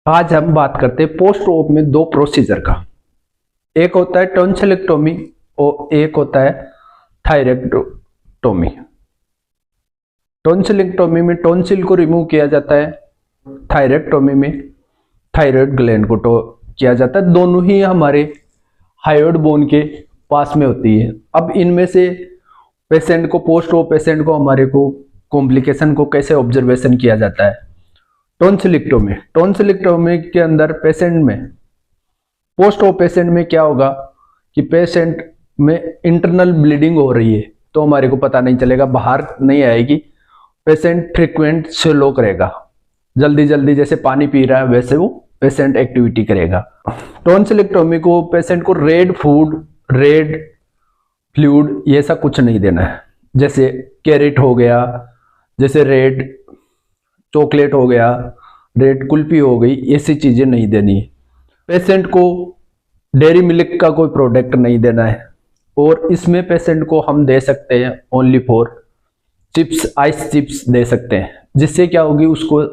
आज हम बात करते हैं पोस्ट ऑप में दो प्रोसीजर का। एक होता है टॉन्सिलेक्टोमी और एक होता है थायरेक्टोमी। टॉन्सिलेक्टोमी में टॉन्सिल को रिमूव किया जाता है, थायरेक्टोमी में थायराइड ग्लैंड को किया जाता है। दोनों ही हमारे हायोइड बोन के पास में होती है। अब इनमें से पेशेंट को पोस्ट ऑप पेशेंट को हमारे को कॉम्प्लिकेशन को कैसे ऑब्जर्वेशन किया जाता है। टॉन्सिलेक्टोमी के अंदर पेशेंट में पोस्ट ऑप पेशेंट में क्या होगा कि पेशेंट में इंटरनल ब्लीडिंग हो रही है तो हमारे को पता नहीं चलेगा, बाहर नहीं आएगी। पेशेंट फ्रीक्वेंट स्लो करेगा, जल्दी जल्दी जैसे पानी पी रहा है वैसे वो पेशेंट एक्टिविटी करेगा। टॉन्सिलेक्टोमी को पेशेंट को रेड फूड, रेड फ्लूइड ये सब कुछ नहीं देना है। जैसे कैरेट हो गया, जैसे रेड चॉकलेट हो गया, रेड कुल्फी हो गई, ऐसी चीजें नहीं देनी है। पेशेंट को डेयरी मिल्क का कोई प्रोडक्ट नहीं देना है। और इसमें पेशेंट को हम दे सकते हैं only for chips, ice chips दे सकते हैं, जिससे क्या होगी उसको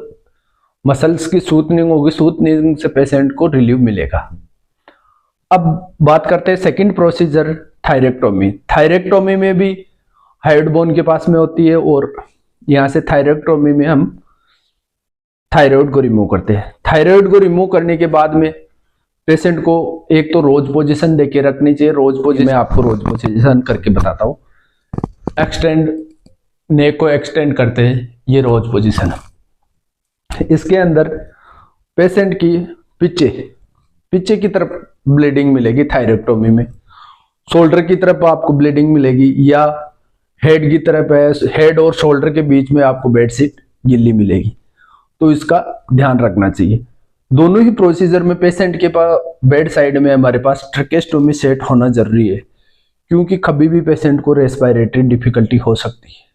मसल्स की सूथनिंग होगी, सूथनिंग से पेशेंट को रिलीफ मिलेगा। अब बात करते हैं सेकंड प्रोसीजर थायरेक्टोमी। थायरेक्टोमी में भी हायोइड बोन के पास में होती है और यहाँ से थायरेक्टोमी में हम थायराइड को रिमूव करते हैं। थायराइड को रिमूव करने के बाद में पेशेंट को एक तो रोज पोजीशन देके रखनी चाहिए। रोज पोजीशन मैं आपको रोज पोजीशन करके बताता हूँ। एक्सटेंड, नेक को एक्सटेंड करते हैं, ये रोज पोजीशन है। इसके अंदर पेशेंट की पीछे की तरफ ब्लीडिंग मिलेगी थायरेक्टोमी में। शोल्डर की तरफ आपको ब्लीडिंग मिलेगी या हेड की तरफ है, हेड और शोल्डर के बीच में आपको बेडशीट गिल्ली मिलेगी, तो इसका ध्यान रखना चाहिए। दोनों ही प्रोसीजर में पेशेंट के पास बेड साइड में हमारे पास ट्रैकेस्टोमी सेट होना जरूरी है, क्योंकि कभी भी पेशेंट को रेस्पिरेटरी डिफिकल्टी हो सकती है।